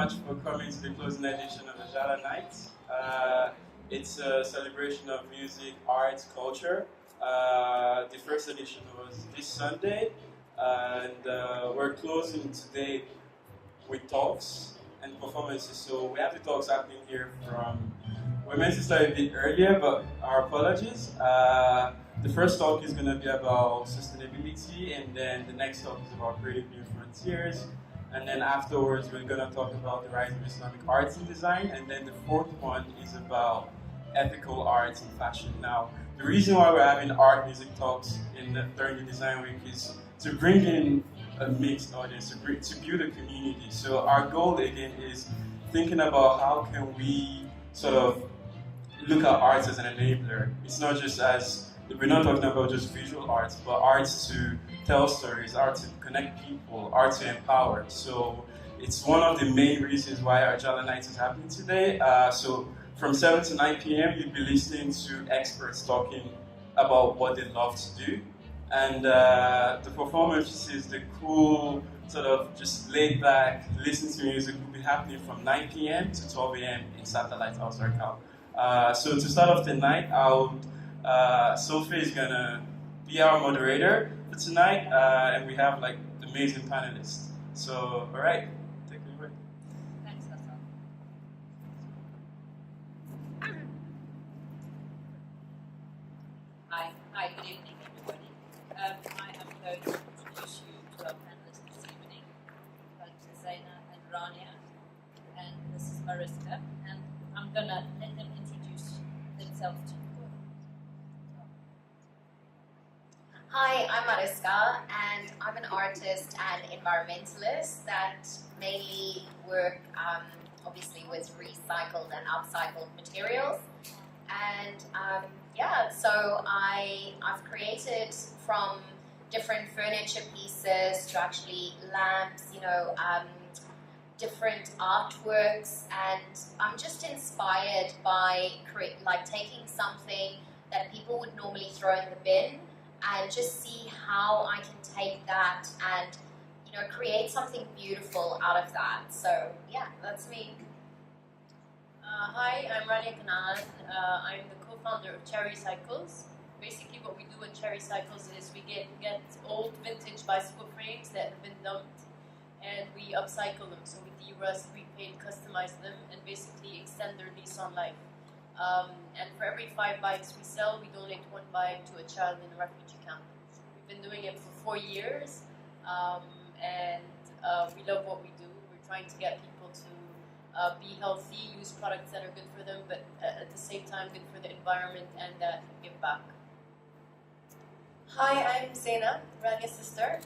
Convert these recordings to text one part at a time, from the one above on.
much for coming to the closing edition of AJALA Night. It's a celebration of music, arts, culture. The first edition was this Sunday, and we're closing today with talks and performances. So we have the talks happening here from. We're meant to start a bit earlier, but our apologies. The first talk is going to be about sustainability, and then the next talk is about creative new frontiers. And then afterwards, we're going to talk about the rise of Islamic arts and design. And then the fourth one is about ethical arts and fashion. Now, the reason why we're having art music talks during the design week is to bring in a mixed audience, to build a community. So our goal again is thinking about how can we sort of look at arts as an enabler. It's not just as, we're not talking about just visual arts, but arts to tell stories, art to connect people, art to empower. So it's one of the main reasons why our AJALA Night is happening today. So from 7 to 9 p.m., you'll be listening to experts talking about what they love to do. And the performance is the cool, sort of just laid back, listen to music will be happening from 9 p.m. to 12 a.m. in Satellite House right now. So to start off the night, Sophay is gonna be our moderator for tonight, and we have like amazing panelists. So, all right, take it away. Thanks, Hassan. Hi, good evening, everybody. I am going to introduce you to our panelists this evening, Zaina and Rania, and this is Mariska, and I'm gonna let them introduce themselves to you. Hi, I'm Mariska, and I'm an artist and environmentalist that mainly work, obviously, with recycled and upcycled materials. And so I've created from different furniture pieces to actually lamps, different artworks, and I'm just inspired by taking something that people would normally throw in the bin and just see how I can take that and create something beautiful out of that. So yeah, that's me. Hi, I'm Rania Kanaan. I'm the co-founder of Cherry Cycles. Basically what we do at Cherry Cycles is we get old vintage bicycle frames that have been dumped and we upcycle them. So we de-rust, repaint, customize them, and basically extend their lease on life. And for every 5 bikes we sell, we donate 1 bike to a child in a refugee camp. We've been doing it for 4 years, and we love what we do. We're trying to get people to be healthy, use products that are good for them, but at the same time good for the environment and that give back. Hi, I'm Zaina, Rania's sister,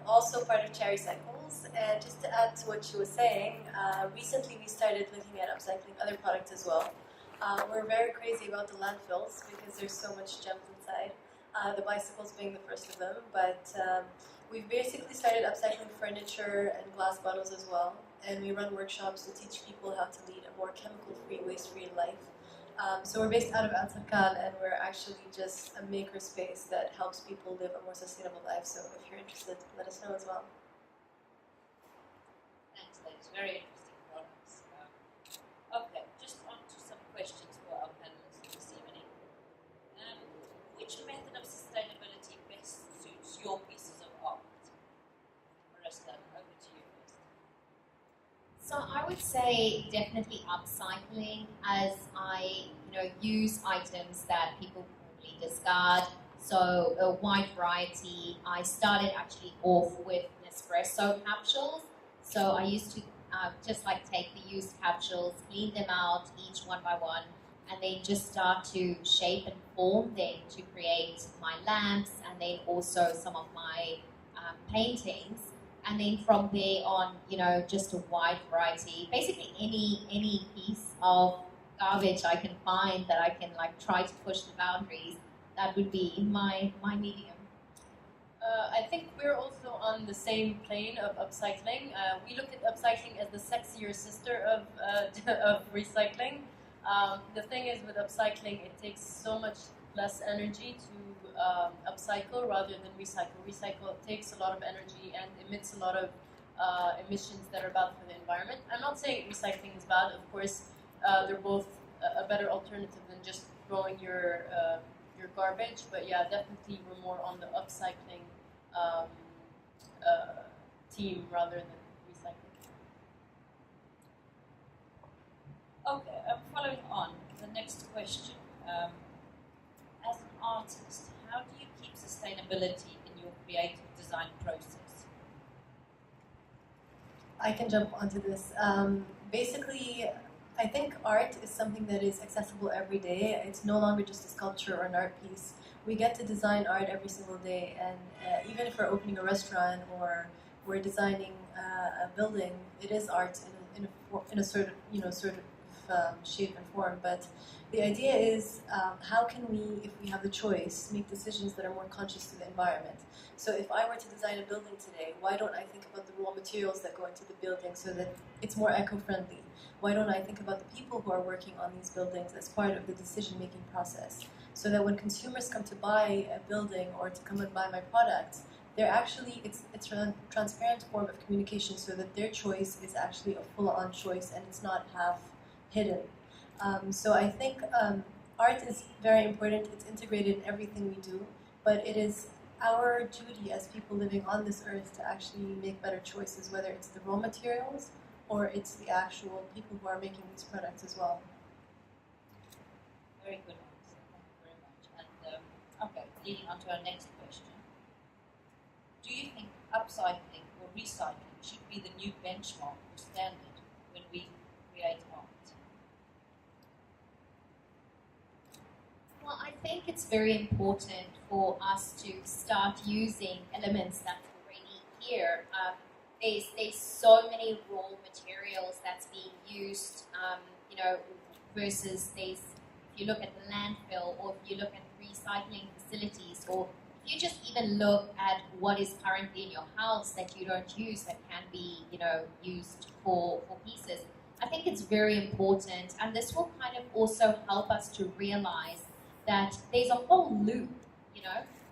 also part of Cherry Cycles. And just to add to what she was saying, recently we started looking at upcycling other products as well. We're very crazy about the landfills because there's so much gems inside, the bicycles being the first of them, but we've basically started upcycling furniture and glass bottles as well, and we run workshops to teach people how to lead a more chemical-free, waste-free life. So we're based out of Antakal, and we're actually just a maker space that helps people live a more sustainable life, so if you're interested, let us know as well. Thanks, very interesting products. Okay, just on to some questions for our panelists this evening. Which method of sustainability best suits your pieces of art? Mariska, over to you first. So I would say definitely upcycling, as I use items that people probably discard. So a wide variety. I started actually off with Nespresso capsules. So I used to just take the used capsules, clean them out each one by one, and then just start to shape and form them to create my lamps and then also some of my paintings. And then from there on, just a wide variety. Basically any piece of garbage I can find that I can try to push the boundaries, that would be in my medium. I think we're also on the same plane of upcycling. We look at upcycling as the sexier sister of recycling. The thing is with upcycling, it takes so much less energy to upcycle rather than recycle. Recycle takes a lot of energy and emits a lot of emissions that are bad for the environment. I'm not saying recycling is bad. Of course, they're both a better alternative than just throwing your garbage. But yeah, definitely we're more on the upcycling team rather than recycling. Okay, following on, the next question. As an artist, how do you keep sustainability in your creative design process? I can jump onto this. Basically, I think art is something that is accessible every day. It's no longer just a sculpture or an art piece. We get to design art every single day, and even if we're opening a restaurant or we're designing a building, it is art in a sort of shape and form. But the idea is, how can we, if we have the choice, make decisions that are more conscious to the environment? So if I were to design a building today, why don't I think about the raw materials that go into the building so that it's more eco-friendly? Why don't I think about the people who are working on these buildings as part of the decision-making process? So that when consumers come to buy a building or to come and buy my products, they're actually, it's a transparent form of communication so that their choice is actually a full-on choice and it's not half hidden. So I think art is very important. It's integrated in everything we do, but it is our duty as people living on this earth to actually make better choices, whether it's the raw materials or it's the actual people who are making these products as well. Very good answer. Thank you very much. And okay, leading on to our next question. Do you think upcycling or recycling should be the new benchmark or standard when we create art? Well, I think it's very important for us to start using elements that's already here. There's so many raw materials that's being used, versus if you look at the landfill or if you look at recycling facilities, or if you just even look at what is currently in your house that you don't use that can be, used for pieces. I think it's very important, and this will kind of also help us to realize that there's a whole loop,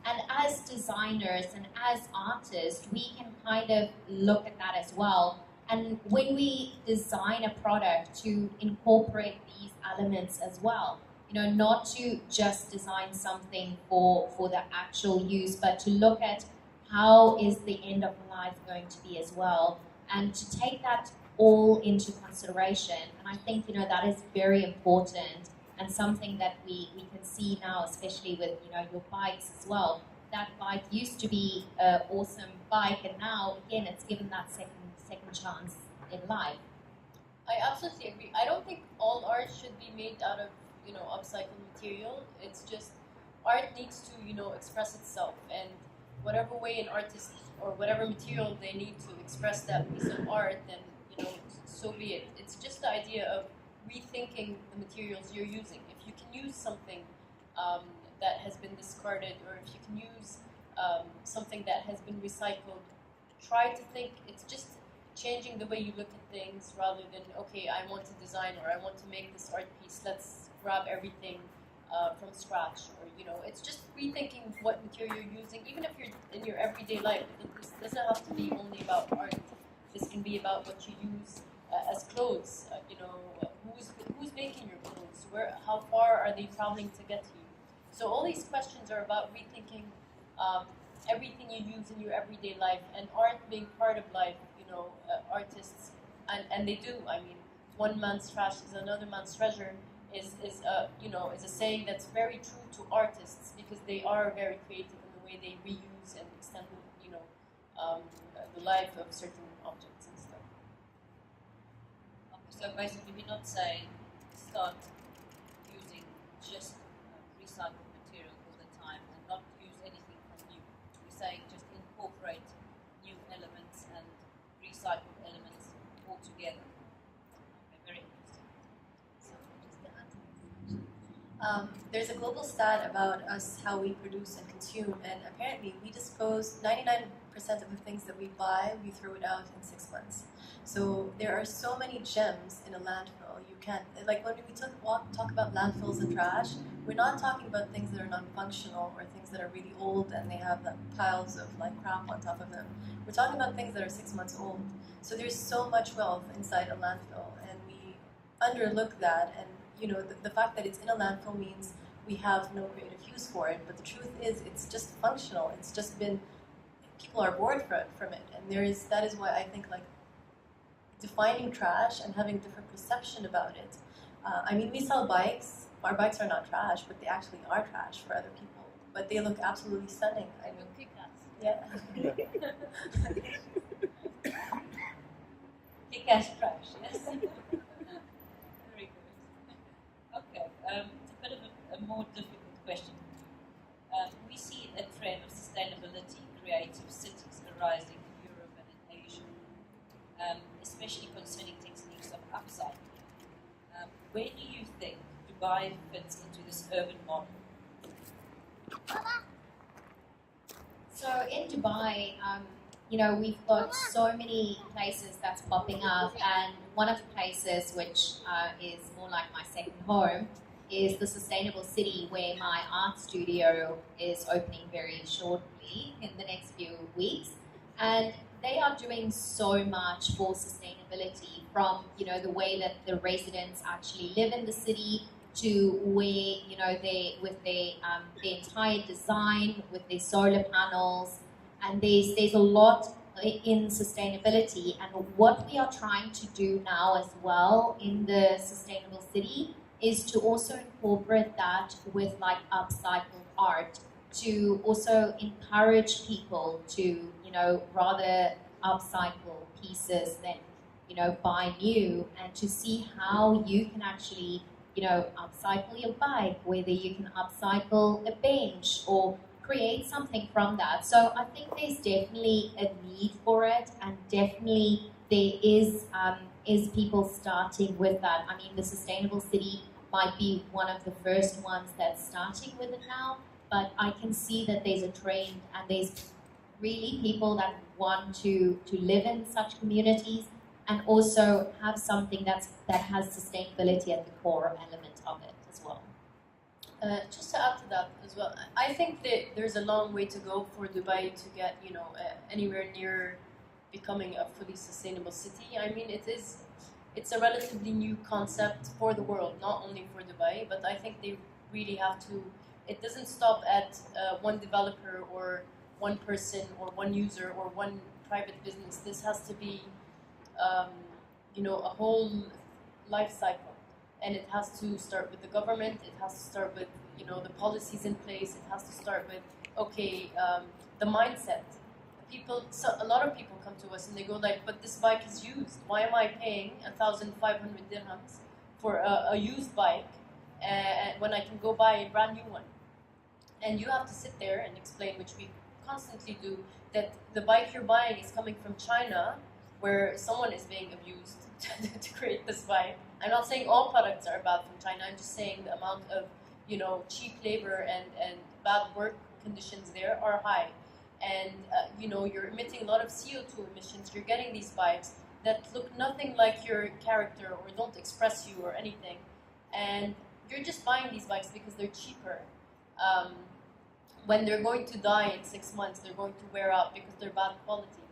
and as designers and as artists, we can kind of look at that as well. And when we design a product, to incorporate these elements as well, not to just design something for the actual use, but to look at how is the end of life going to be as well, and to take that all into consideration. And I think, that is very important. And something that we can see now, especially with your bikes as well. That bike used to be an awesome bike, and now again it's given that second chance in life. I absolutely agree. I don't think all art should be made out of upcycled material. It's just art needs to express itself, and whatever way an artist or whatever material they need to express that piece of art, then so be it. It's just the idea of rethinking the materials you're using. If you can use something that has been discarded, or if you can use something that has been recycled, try to think. It's just changing the way you look at things rather than, okay, I want to design or I want to make this art piece, let's grab everything from scratch. Or it's just rethinking what material you're using, even if you're in your everyday life. This doesn't have to be only about art. This can be about what you use as clothes. Who's making your clothes? How far are they traveling to get to you? So all these questions are about rethinking everything you use in your everyday life, and art being part of life. Artists, and they do. I mean, one man's trash is another man's treasure. Is a saying that's very true to artists, because they are very creative in the way they reuse and extend the life of certain objects and stuff. Okay, so basically, we're not saying start using just recycled material all the time and not use anything from new. We're saying just incorporate new elements and recycled elements all together. Okay, very interesting. So just to add to this, there's a global stat about us, how we produce and consume, and apparently we dispose 99% of the things that we buy, we throw it out in 6 months. So there are so many gems in a landfill. you can. Like when we talk about landfills and trash, we're not talking about things that are non-functional or things that are really old and they have like piles of like crap on top of them. We're talking about things that are 6 months old. So there's so much wealth inside a landfill, and we underlook that. And you know, the fact that it's in a landfill means we have no creative use for it. But the truth is, it's just functional. It's just been, people are bored from it, and that is why I think like defining trash and having different perception about it. I mean, we sell bikes. Our bikes are not trash, but they actually are trash for other people. But they look absolutely stunning. I mean, yeah. Kick-ass trash, yes. Very good. Okay, it's a bit of a more difficult question. We see a trend of sustainability creative cities arising in Europe and in Asia, especially concerning techniques of upcycling. Where do you think Dubai fits into this urban model? So in Dubai, you know, we've got so many places that's popping up, and one of the places which is more like my second home is the Sustainable City, where my art studio is opening very shortly in the next few weeks. And they are doing so much for sustainability, from, you know, the way that the residents actually live in the city to where, you know, they, with their entire design, with their solar panels, and there's a lot in sustainability. And what we are trying to do now as well in the Sustainable City is to also incorporate that with like upcycled art, to also encourage people to, you know, rather upcycle pieces than, you know, buy new, and to see how you can actually, you know, upcycle your bike, whether you can upcycle a bench or create something from that. So I think there's definitely a need for it, and definitely there is people starting with that. I mean, the Sustainable City might be one of the first ones that's starting with it now, but I can see that there's a trend, and there's really people that want to live in such communities and also have something that has sustainability at the core element of it as well. Just to add to that as well, I think that there's a long way to go for Dubai to get, you know, anywhere near becoming a fully sustainable city. I mean, it's a relatively new concept for the world, not only for Dubai, but I think they really have to. It doesn't stop at one developer or one person or one user or one private business. This has to be, you know, a whole life cycle, and it has to start with the government. It has to start with, you know, the policies in place. It has to start with, okay, the mindset. People, so a lot of people come to us and they go like, but this bike is used. Why am I paying 1,500 dirhams for a used bike when I can go buy a brand new one? And you have to sit there and explain, which we constantly do, that the bike you're buying is coming from China, where someone is being abused to create this bike. I'm not saying all products are bad from China. I'm just saying the amount of, you know, cheap labor and bad work conditions there are high. And, you know, you're emitting a lot of CO2 emissions. You're getting these bikes that look nothing like your character or don't express you or anything. And you're just buying these bikes because they're cheaper. When they're going to die in 6 months, they're going to wear out because they're bad quality.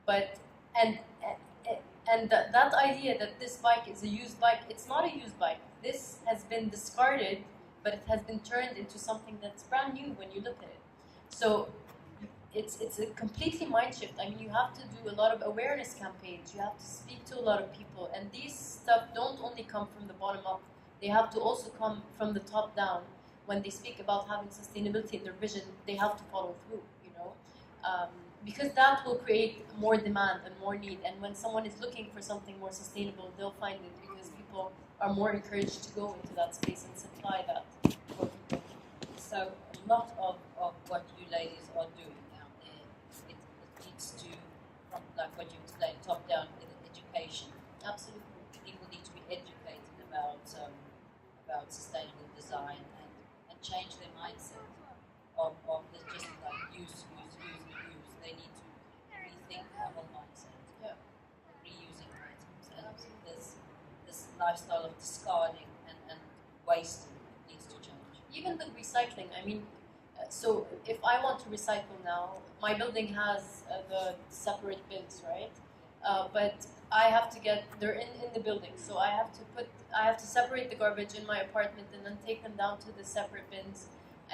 But, and that idea that this bike is a used bike, it's not a used bike. This has been discarded, but it has been turned into something that's brand new when you look at it. So it's a completely mind shift. I mean, you have to do a lot of awareness campaigns. You have to speak to a lot of people. And these stuff don't only come from the bottom up. They have to also come from the top down. When they speak about having sustainability in their vision, they have to follow through, you know. Because that will create more demand and more need. And when someone is looking for something more sustainable, they'll find it because people are more encouraged to go into that space and supply that for people. So a lot of what you ladies are doing out there, it needs to, from like what you explained, top down in education. Absolutely. People need to be educated about sustainable design and change their mindset of just like use. They need to rethink the whole mindset. Yeah. Reusing items. And this lifestyle of discarding and wasting needs to change. Even with recycling, I mean, so if I want to recycle now, my building has the separate bins, right? But I have to they're in the building, so I have to separate the garbage in my apartment and then take them down to the separate bins.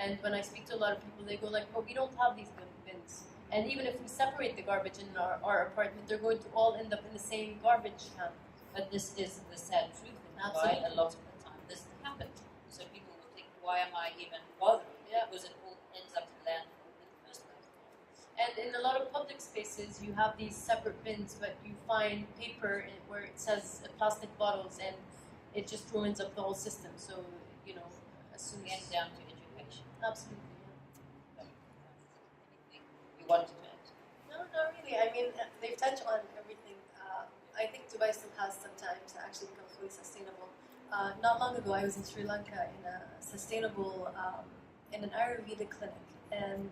And when I speak to a lot of people, they go like, "Oh, we don't have these bins." And even if we separate the garbage in our apartment, they're going to all end up in the same garbage can. But this is the sad truth, and Absolutely. why a lot of the time this happens. So people will think, why am I even bothering? Yeah. Because it all ends up in landfill in the first place. And in a lot of public spaces, you have these separate bins, but you find paper where it says plastic bottles, and it just ruins up the whole system. So, as soon Again, as down to education. absolutely. Anything you wanted to add? No, not really. I mean, they've touched on everything. I think Dubai still has some time to actually become fully sustainable. Not long ago, I was in Sri Lanka in a sustainable, in an Ayurvedic clinic, and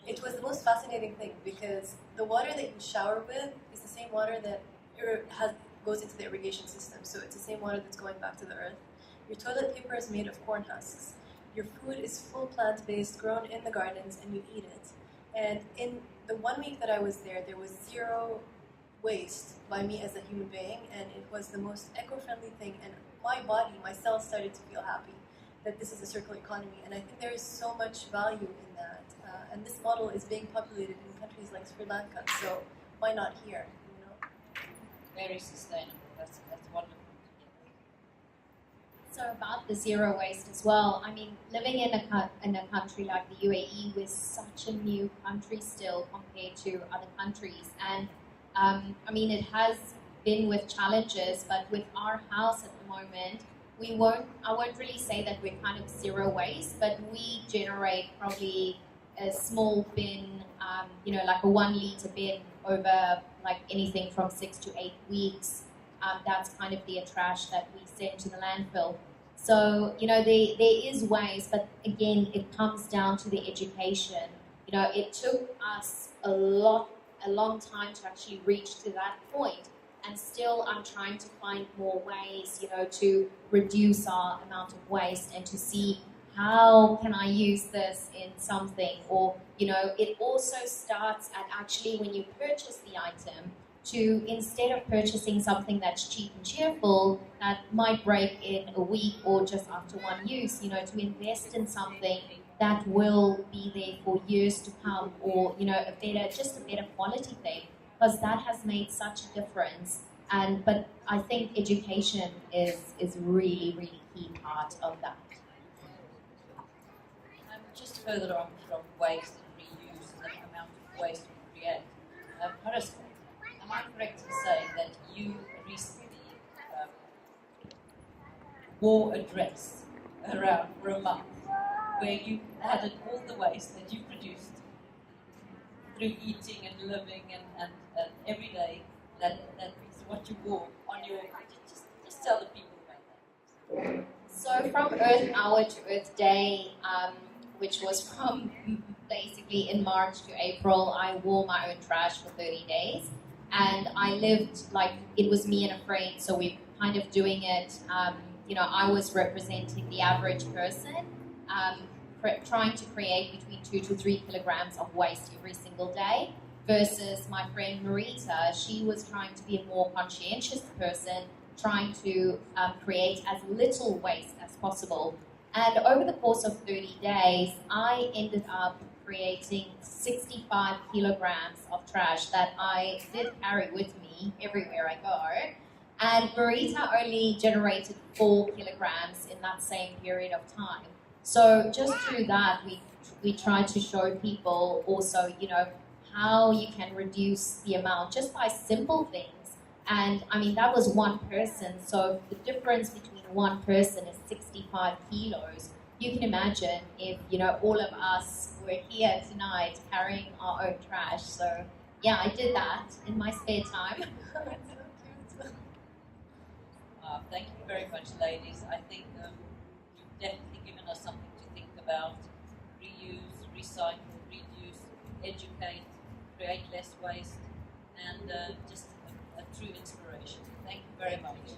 it was the most fascinating thing because the water that you shower with is the same water that goes into the irrigation system. So it's the same water that's going back to the earth. Your toilet paper is made of corn husks. Your food is full plant-based, grown in the gardens, and you eat it. And in the 1 week that I was there was zero waste by me as a human being, and it was the most eco-friendly thing. And my body, my cells started to feel happy that this is a circular economy. And I think there is so much value in that. And this model is being populated in countries like Sri Lanka, so why not here? Very sustainable. That's wonderful. So about the zero waste as well. I mean, living in a country like the UAE, we're such a new country still compared to other countries, and I mean, it has been with challenges, but with our house at the moment, I won't really say that we're kind of zero waste, but we generate probably a small bin, like a 1 liter bin over like anything from 6 to 8 weeks. That's kind of the trash that we send to the landfill. So, there is waste, but again, it comes down to the education. It took us a long time to actually reach to that point. And still, I'm trying to find more ways, to reduce our amount of waste and to see how can I use this in something. Or, it also starts at actually when you purchase the item, to instead of purchasing something that's cheap and cheerful that might break in a week or just after one use, to invest in something that will be there for years to come, or a better quality thing, because that has made such a difference. But I think education is really, really key part of that. Just further on from waste and reuse and the amount of waste we create, Mariska, am I correct in saying that you recently wore a dress around for a month where you added all the waste that you produced through eating and living and every day, that is what you wore on your... Just tell the people about that. So from Earth Hour to Earth Day, which was from basically in March to April, I wore my own trash for 30 days. And I lived like it was me and a friend, so we're kind of doing it. I was representing the average person, trying to create between 2 to 3 kilograms of waste every single day, versus my friend Mariska. She was trying to be a more conscientious person, trying to create as little waste as possible. And over the course of 30 days, I ended up creating 65 kilograms of trash that I did carry with me everywhere I go. And Mariska only generated 4 kilograms in that same period of time. So just through that, we tried to show people also, how you can reduce the amount just by simple things. And I mean, that was one person. So the difference between one person is 65 kilos. You can imagine if, all of us were here tonight carrying our own trash. So yeah, I did that in my spare time. Thank you very much, ladies. I think you've definitely given us something to think about. Reuse, recycle, reduce, educate, create less waste, and just a true inspiration. Thank you very much.